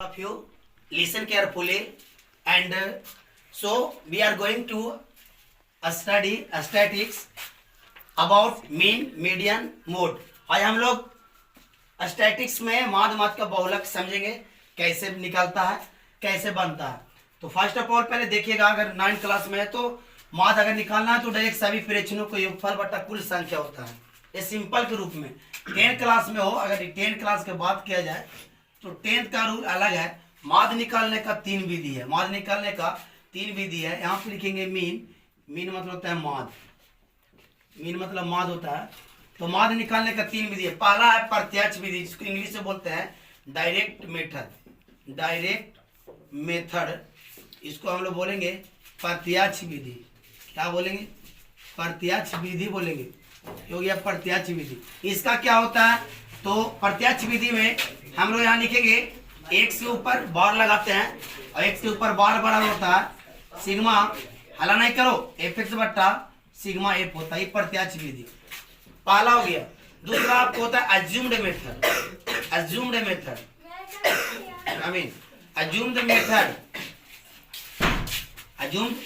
of you listen carefully and so we are going to study statistics about mean median mode। आज हम लोग statics में माद का बहुलक समझेंगे, कैसे निकलता है, कैसे बनता है। तो फर्स्ट ऑफ ऑल पहले देखिएगा, अगर 9th क्लास में है तो माद अगर निकालना है तो डायरेक्ट सभी प्रेक्षणों को योगफल बटा कुल संख्या होता है, ये सिंपल के रूप में। 10th क्लास में हो, अगर 10th क्लास के बात किया जाए तो 10th का रूल अलग है। माद निकालने का 3 विधि है, माद निकालने का 3 विधि है। यहाँ पे लिखेंगे मीन, मीन मतलब होता है माद, मीन मतलब माद होता है। तो माद निकालने का 3 विधि है। पहला है प्रत्यक्ष विधि, जिसको इंग्लिश में बोलते हैं डायरेक्ट मेथड, डायरेक्ट मेथड। इसको हम लोग बोलेंगे प्रत्यक्ष विधि। क्या बोलेंगे? प्रत्यक्ष विधि बोलेंगे। हो गया प्रत्यक्ष विधि। इसका क्या होता है? तो प्रत्यक्ष विधि में हम लोग यहाँ लिखेंगे x के ऊपर बार लगाते हैं और x के ऊपर बार बराबर होता है सिग्मा, हला नहीं करो, fx बट्टा सिग्मा f होता है। प्रत्यक्ष विधि पहला हो गया। दूसरा आपको होता है assumed method, assumed method, I mean assumed method, assumed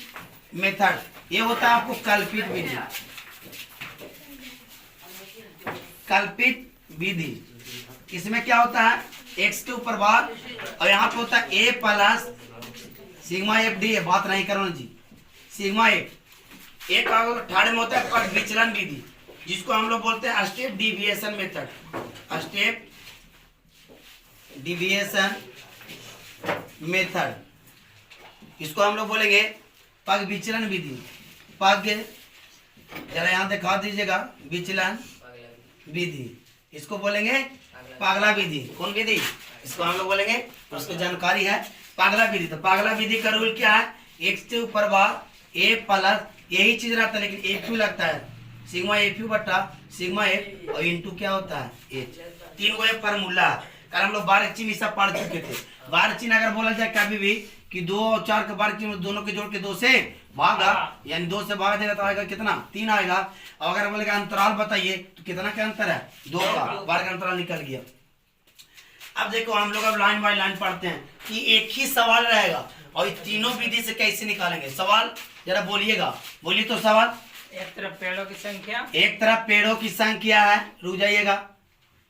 method. ये होता है आपको कल्पित विधि, कल्पित विधि। इसमें क्या होता है? x के ऊपर बार और यहाँ पे होता है a plus sigma F D. बात नहीं करो जी, सिग्मा एफ। एक थर्ड में होता है पद विचलन विधि, जिसको हम लोग बोलते हैं step deviation method, step deviation method. इसको हम लोग बोलेंगे पग विचलन विधि। पग जरा यहाँ दिखा दीजिएगा, विचलन विधि, इसको बोलेंगे पागला विधि। कौन विधि? इसको हम लोग बोलेंगे, उसको जानकारी है पागला विधि। तो पागला विधि का रूल क्या है? x के ऊपर बार a प्लस, यही चीज रहता है लेकिन a क्यों लगता है, सिग्मा ए क्यू बट्टा सिग्मा ए और इंटू क्या होता है h। 3 गो फार्मूला है। कारण हम लोग बारक चिन्ह सब पढ़ चुके थे। बारक चिन्ह अगर बोला जाए कभी भी कि 2 और 4 के बारक चिन्ह दोनों के जोड़ के 2 से भागा, यानी 2 से भागा देगा तो आएगा कितना? 3 आएगा। और अगर बोलेगा अंतराल बताइए तो कितना का अंतर है? 2 का। बार का अंतराल निकल गया। अब देखो हम लोग अब लाइन बाय लाइन पढ़ते हैं कि एक ही सवाल रहेगा और ये तीनों विधि से कैसे निकालेंगे। सवाल जरा बोलिएगा, बोलिए तो सवाल। एक तरफ पेड़ों की संख्या, एक तरफ पेड़ों की संख्या है, रुक जाइएगा,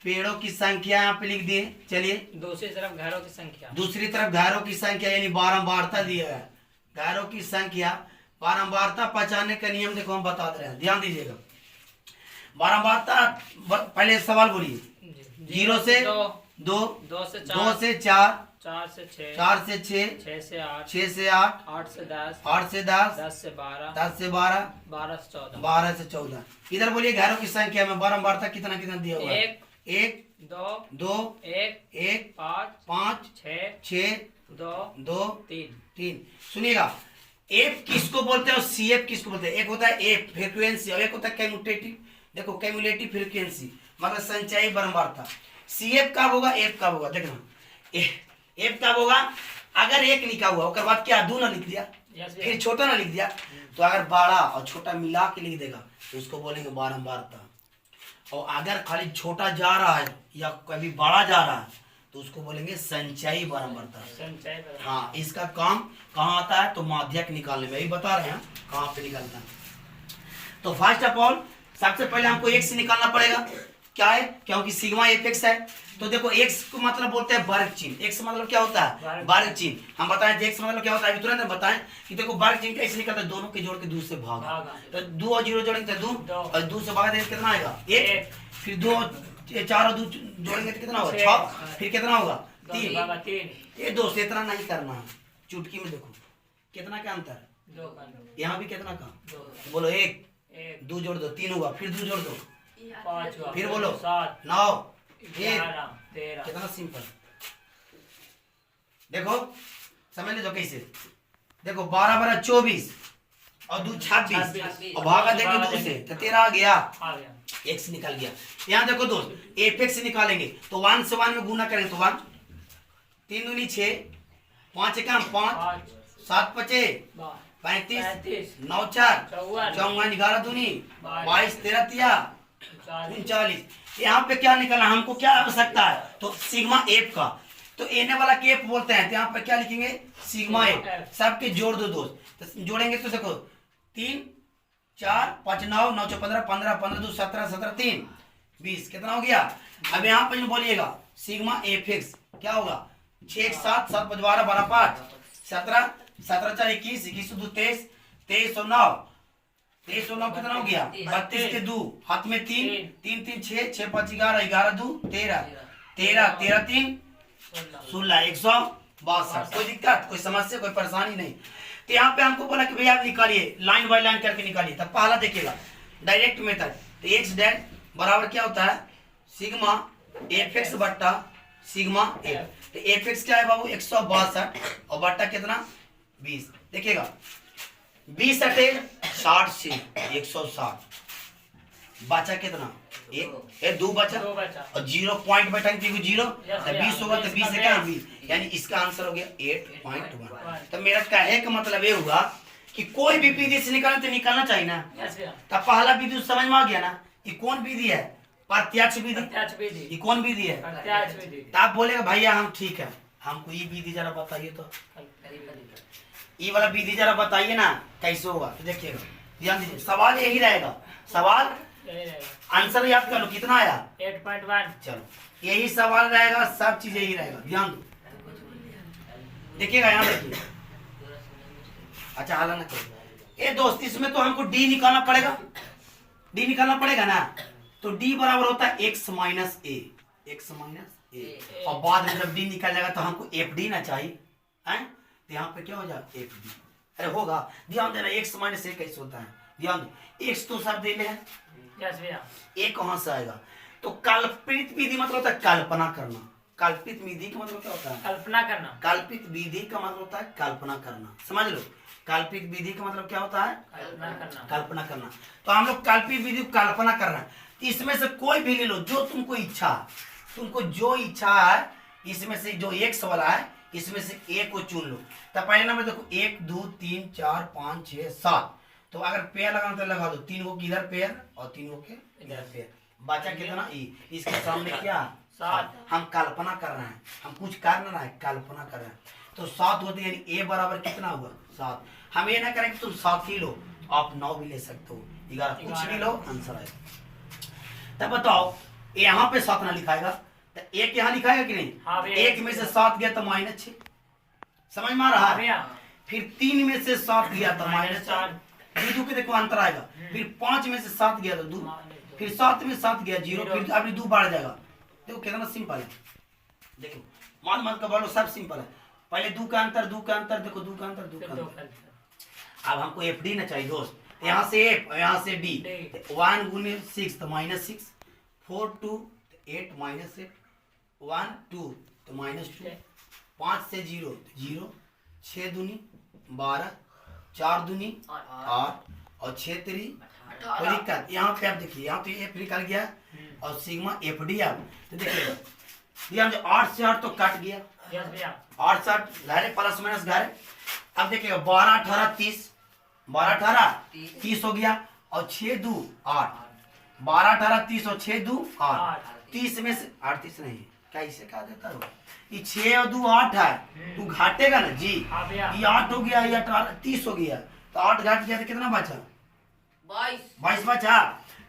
पेड़ों की संख्या यहाँ पे लिख दिए। चलिए दूसरी तरफ घरों की संख्या, दूसरी तरफ घरों की संख्या यानी बारंबारता दिया है। घरों की संख्या, बारंबारता पहचानने का नियम देखो हम बता दे रहे हैं, ध्यान दीजिएगा। बारंबारता पहले सवाल बोलिए। 0 से 2, 2 से 4, 2 से 4, 4 से 6, 4 से 6, 6 से 8, 6 से 8, 8 से 10, 8 से 10, 10 से 12, 10 से 12, 12 से 14, 12 से 14। इधर बोलिए घरों की संख्या में बारंबारता कितना कितना दिया हुआ है? 1, 2, 2, 1, 1, 5, 5, 6, 6, 2, 2, 3। 3। सुनिएगा, एफ किसको बोलते हैं और सी एफ किसको बोलते हैं? एक होता है एफ फ्रीक्वेंसी और एक होता है कैमुलेटिव। देखो कैमुलेटिव फ्रीक्वेंसी मतलब संचयी बारंबारता। सी एफ कब होगा, एफ कब होगा? देखना एफ कब होगा? अगर एक लिखा हुआ उसके बाद क्या 2 ना लिख दिया, फिर छोटा ना लिख दिया, तो अगर बड़ा और छोटा मिला के लिख देगा तो उसको बोलेंगे बारंबारता। और अगर खाली छोटा जा रहा है या कभी बड़ा जा रहा है तो उसको बोलेंगे संचयी बारंबारता। हाँ, इसका काम कहाँ आता है? तो माध्यक निकालने में, यही बता रहे हैं कहाँ पे निकलता है। तो फर्स्ट ऑफ ऑल सबसे पहले हमको x निकालना पड़ेगा। क्या है? क्योंकि सिग्मा एफ एक्स है। तो देखो x को मतलब बोलते हैं वर्ग चिन्ह। x मतलब क्या होता है? वर्ग चिन्ह। हम बताएं x मतलब क्या होता है, अभी तुरंत बताएं कि देखो वर्ग चिन्ह कैसे निकलता है? दोनों के जोड़ के 2 से भागा। तो 2 और 0 जोड़ेंगे तो 2 और 2 से भागा देंगे कितना आएगा? 1। फिर 2 4 और 2 जोड़ेंगे तो कितना होगा? 6। फिर कितना होगा? 3। ये 2 से इतना नहीं करना है, चुटकी में देखो कितना का अंतर, यहाँ भी कितना का, बोलो 1, 2 जोड़ दो 3 हुआ, फिर 2 जोड़ दो 5, फिर बोलो 7, 9, 11, 13। कितना सिंपल। देखो समझ लो कैसे। देखो 12 12 24 और 2 26 और भागा देंगे 2 से तो 13 आ गया, x निकल गया। यहाँ देखो दोस्त एफ एक्स निकालेंगे तो 1 से 1 में गुना करेंगे तो 1, 3 दूनी 6, 5 एकम 5, 7 पचे 35, 9 4 54, 11 दूनी 22, 13 तिया 39। यहाँ पे क्या निकलना, हमको क्या आवश्यकता है? तो सिग्मा एफ का। तो एन वाला के एफ बोलते हैं, तो यहाँ पे क्या लिखेंगे सिग्मा एफ, सबके जोड़ दो दोस्त, तो जोड़ेंगे तो देखो 3 4 5 9 9 4 15 15 15 2 17 17 3 20 कितना हो गया। अब यहाँ पर बोलिएगा सिग्मा एफ एक्स क्या होगा 6 7 7 5 12 12 5 17 17 4 21 21 2 23 23 और 9 23 और 9 कितना हो गया 32 के 2 हाथ में 3 3 3 6 6 5 11 11 2 13 13 13 3 16 162। कोई दिक्कत कोई समस्या कोई परेशानी नहीं। तो यहाँ पे हमको बोला कि भैया आप निकालिए लाइन बाय लाइन करके निकालिए। तब पहला देखिएगा डायरेक्ट मेथड, तो एक्स डैश बराबर क्या होता है सिग्मा एफ एक्स बट्टा सिग्मा एफ। तो एफ एक्स क्या है बाबू 162 और बट्टा कितना 20। देखिएगा 20 अटे 60 से 160 बचा कितना एक दो बचा और 0 पॉइंट बैठेंगे 0 तो 20 होगा, तो 20 से क्या 20 यानी इसका आंसर हो गया 8.1। तो मेरा कहे का मतलब ये हुआ कि कोई भी विधि से निकालना तो निकालना चाहिए ना। तब पहला विधि समझ में आ गया ना, ये कौन विधि है प्रत्यक्ष विधि, ये कौन विधि है। तो आप बोलेगा भैया हम ठीक है हमको ये विधि जरा बताइए, तो ये वाला विधि जरा बताइए ना कैसे होगा। तो देखिएगा ध्यान दीजिए सवाल यही रहेगा, सवाल आंसर याद कर लो कितना आया 8.1। चलो यही सवाल रहेगा, सब चीज यही रहेगा, ध्यान दो। देखिएगा यहाँ देखिए, अच्छा हाला ना करो ये दोस्त, इसमें तो हमको डी निकालना पड़ेगा, डी निकालना पड़ेगा ना। तो डी बराबर होता है एक्स माइनस ए, एक्स माइनस ए, और बाद में जब डी निकल जाएगा तो हमको एफ डी ना चाहिए हैं, तो यहाँ पे क्या हो जाएगा एफ डी। अरे होगा, ध्यान देना एक्स माइनस ए कैसे होता है, ध्यान दो एक्स तो सब दे ले है ए कहां से आएगा। तो कल्पित विधि मतलब होता है कल्पना करना, कल्पित विधि का मतलब क्या होता है कल्पना करना, कल्पित विधि का मतलब होता है कल्पना करना, समझ लो कल्पित विधि का मतलब क्या होता है कल्पना करना, कल्पना करना। तो हम लोग कल्पित विधि को कल्पना कर रहे हैं, इसमें से कोई भी ले लो जो तुमको इच्छा, तुमको जो इच्छा है इसमें से जो एक्स वाला है इसमें से एक को चुन लो। तो पहले नंबर देखो 1 2 3 4 5 6 7, तो अगर पेयर लगाना तो लगा दो, 3 को किधर पेयर और 3 को इधर पेयर, बचा कितना ई, इसके सामने क्या 7। हम कल्पना कर रहे हैं, हम कुछ कर ना रहे हैं कल्पना कर रहे हैं। तो 7 होते यानी ए बराबर कितना हुआ 7। हम ये ना करें कि तुम 7 ही लो, आप 9 भी ले सकते हो, 11 कुछ भी लो आंसर आएगा। तब बताओ यहाँ पे 7 ना लिखाएगा तो एक यहाँ लिखाएगा कि नहीं। हाँ, एक में से 7 गया तो -6, समझ में आ रहा है। फिर 3 में से 7 गया तो -4, दो के देखो अंतर आएगा। फिर 5 में से 7 गया तो 2, फिर 7 में 7 गया 0, फिर अभी 2 बढ़ जाएगा। देखो कितना सिंपल है, देखो मान मत का बोलो सब सिंपल है। पहले 2 का अंतर, 2 का अंतर, देखो 2 का अंतर, 2 का अंतर। अब हमको एफ डी ना चाहिए दोस्त, यहाँ से एफ यहाँ से डी, 1 गुने 6 तो -6, 4 2 8 -8, 1 2 तो -2, 5 से 0 तो 0, 6 दूनी 12, 4 दूनी 8 और 6 3 कोई दिक्कत। यहाँ पे आप देखिए यहाँ तो एफ निकल गया और सिग्मा एफ डी। आप तो देखिए ध्यान 8 से 8 तो कट गया, 8 से 8 घरे प्लस माइनस घरे। अब देखिएगा 12 18 30, 12 18 30 हो गया और 6 2 8, 12 18 30 और 6 2 8, 30 में से 38 नहीं कैसे कहा देता हो, ये 6 और 2 8 है, तू घाटेगा ना जी। ये 8 हो गया, ये 18 30 हो गया, तो 8 घाट गया तो कितना बचा 22 बचा।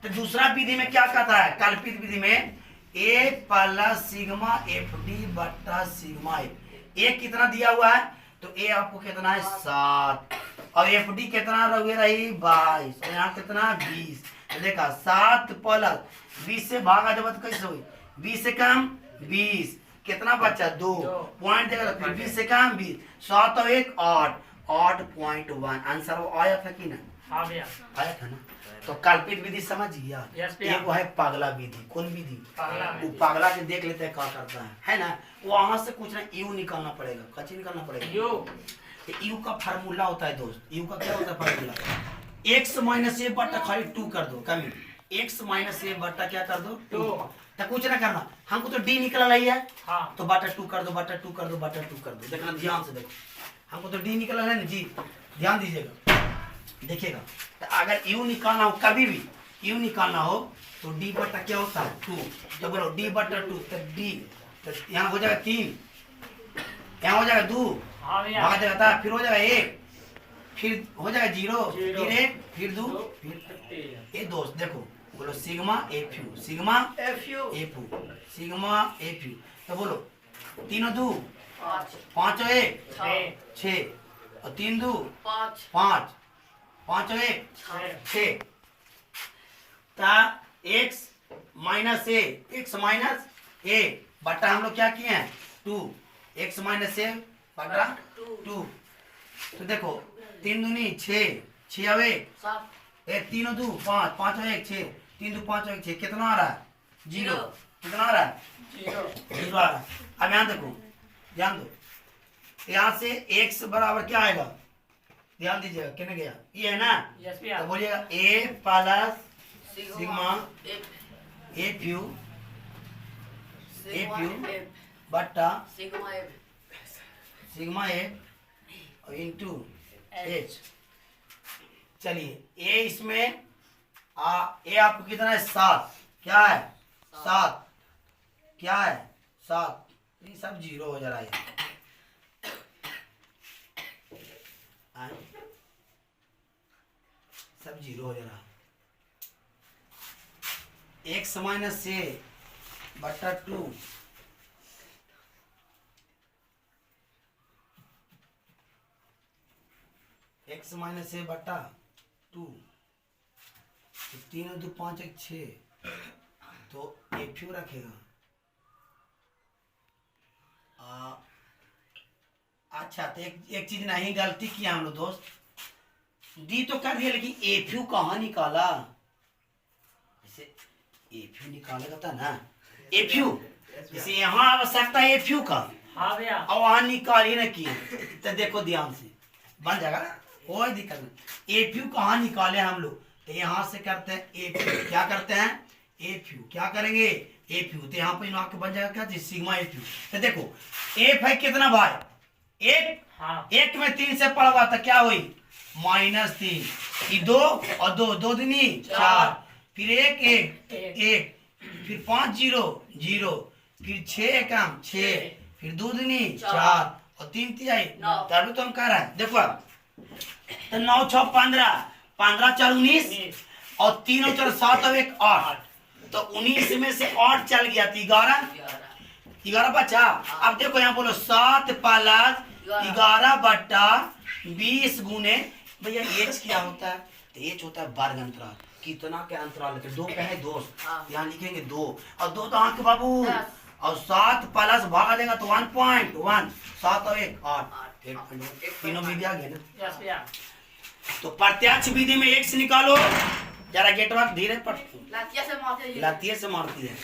तो दूसरा विधि में क्या कहता है कल्पित विधि में ए प्लस सिग्मा एफ डी बट्टा सिग्मा एफ। ए कितना दिया हुआ है तो ए आपको कितना है 7 और एफ डी कितना रही 22 और यहाँ कितना 20। तो देखा 7 प्लस 20 से भागा जब तो कैसे हुई 20 से कम 20 कितना बचा 2 पॉइंट देगा, फिर 20 से कम 20, 7 और 1 8, 8.1 आंसर वो आया था कि ना आया था ना। तो कल्पित विधि समझ गया। एक वो है पगला विधि, कौन विधि वो पगला के देख लेते हैं क्या करता है ना। वहां से कुछ ना यू निकालना पड़ेगा, कच्ची निकालना पड़ेगा यू। तो यू का फार्मूला होता है दोस्त, यू का क्या होता है फार्मूला, x माइनस ए बट्टा खाली 2 कर दो, कमी x माइनस ए बट्टा क्या कर दो 2। तो कुछ ना करना, हमको तो डी निकल रही है तो बट्टा 2 कर दो, बट्टा 2 कर दो, बट्टा 2 कर दो। देखना ध्यान से देखो, हमको तो डी निकल रहा है ना जी, ध्यान दीजिएगा देखिएगा। तो अगर यू निकालना हो, कभी भी यू निकालना हो तो डी बट्टा क्या होता है 2। तो बोलो डी बट्टा 2 तो डी तो यहाँ हो जाएगा 3 यहाँ हो जाएगा 2 हाँ भैया भाग जाएगा था, फिर हो जाएगा 1, फिर हो जाएगा 0, जीरो। फिर 1, फिर 2, फिर 3 ये दोस्त देखो बोलो sigma F U, sigma F U F U, sigma F you. तो बोलो 3 और 2 5 5 और 1 6 6 और 3 2 5 5 5 और 1 6 ता x माइनस ए, x माइनस ए बटा हम लोग क्या किए हैं 2, x माइनस ए बटा 2। तो देखो 3 दूनी 6, 6 और 1 7 एक 3 और 2 5, 5 और 1 6, 3 2 5 और 1 6, कितना आ रहा है 0, जीरो। कितना आ रहा है 0 0 आ रहा है। अब यहाँ देखो, ध्यान दो, यहाँ से x बराबर क्या आएगा, ध्यान दीजिएगा, कितने गया ये है ना, यस तो भैया बोलिएगा a plus sigma F F U sigma U. F बट्टा sigma F sigma F into H. चलिए ए इसमें ए आपको कितना है 7, क्या है 7, क्या है 7, ये सब 0 हो जा रहा है आए? सब 0 हो जा रहा है। x माइनस ए बटा 2 x माइनस ए बटा 2, 3 और 2 5 1 6, तो एफ यू रखेगा। अच्छा तो एक चीज नहीं गलती किया हम लोग दोस्त, डी तो कर दिया लेकिन एफ यू कहाँ निकाला, जैसे एफ यू निकालेगा था ना, एफ यू जैसे यहाँ आवश्यकता है एफ यू का हाँ भैया और वहां निकाल ही ना किए, तो देखो ध्यान से बन जाएगा ना, कोई दिक्कत नहीं। एफ यू कहाँ निकाले हम लोग, तो यहाँ से करते हैं एफ यू, क्या करते हैं एफ यू, क्या करेंगे एफ यू, तो यहाँ पर आपके बन जाएगा क्या सिग्मा एफ यू। तो देखो एफ है कितना भाई, एक हाँ एक में 3 से पढ़वा तो क्या हुई -3, ये 2 और 2 2 दूनी 4, फिर 1 1 1, फिर 5 0 0, फिर 6 कम 6, फिर 2 दूनी 4 और 3 तिहाई, नौ। तभी तो हम कह रहे हैं देखो अब, तो 9 6 15, 15 4 19 और 3 और 4 7 और 1 8, तो 19 में से 8 चल गया तो 11 बचा। अब देखो यहाँ बोलो 7 प्लस 11 बट्टा 20 गुने, भैया एच क्या होता है, तो एच होता है वर्ग अंतराल, कितना के अंतराल के 2 का है दोस्त, हाँ। यहाँ लिखेंगे 2 और 2 तो आंख बाबू, 10 और 7 प्लस भागा देगा तो 1.1, 7 और 1 8, तीनों विधि आ गए ना। यस भैया तो प्रत्यक्ष विधि में x निकालो, जरा गेटवा धीरे पढ़, लातिया से मारते हैं लातिये से मारती है।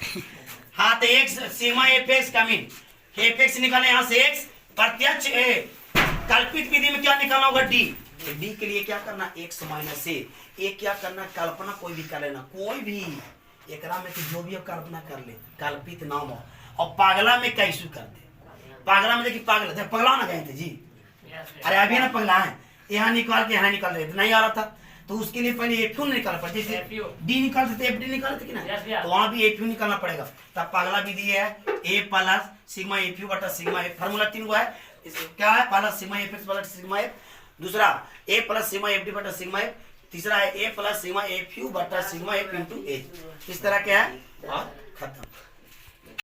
हाँ तो x sigma F x coming, F x निकाले यहाँ से x, प्रत्यक्ष ए, कल्पित विधि में क्या निकालना होगा डी, तो डी के लिए क्या करना x माइनस ए क्या करना, कल्पना कोई भी कर लेना, कोई भी एकरा में तो जो भी कल्पना कर ले, कल्पित नाम हो, और पागला में कैसे कर दे, पागला में देखिए पागल देख पगला ना कहीं थे जी, यस अरे अभी ना पगला है, यहाँ निकाल के यहाँ निकाल रहे थे, नहीं आ रहा था तो उसके लिए पहले एफ यू निकालना पड़ता, जैसे FU डी निकालते थे एफ डी निकालते कि ना, Yes, भैया। तो वहाँ भी एफ यू निकालना पड़ेगा। तब पगला विधि है ए प्लस सिग्मा एफ यू बटा सिग्मा एफ, फार्मूला 3 हुआ है, क्या है पहला सिग्मा एफ एक्स बटा सिग्मा एफ, दूसरा ए प्लस सिग्मा एफ डी बटा सिग्मा एफ, तीसरा है ए प्लस सिग्मा एफ यू बटा सिग्मा एफ इंटू एच, इस तरह क्या है और खत्म।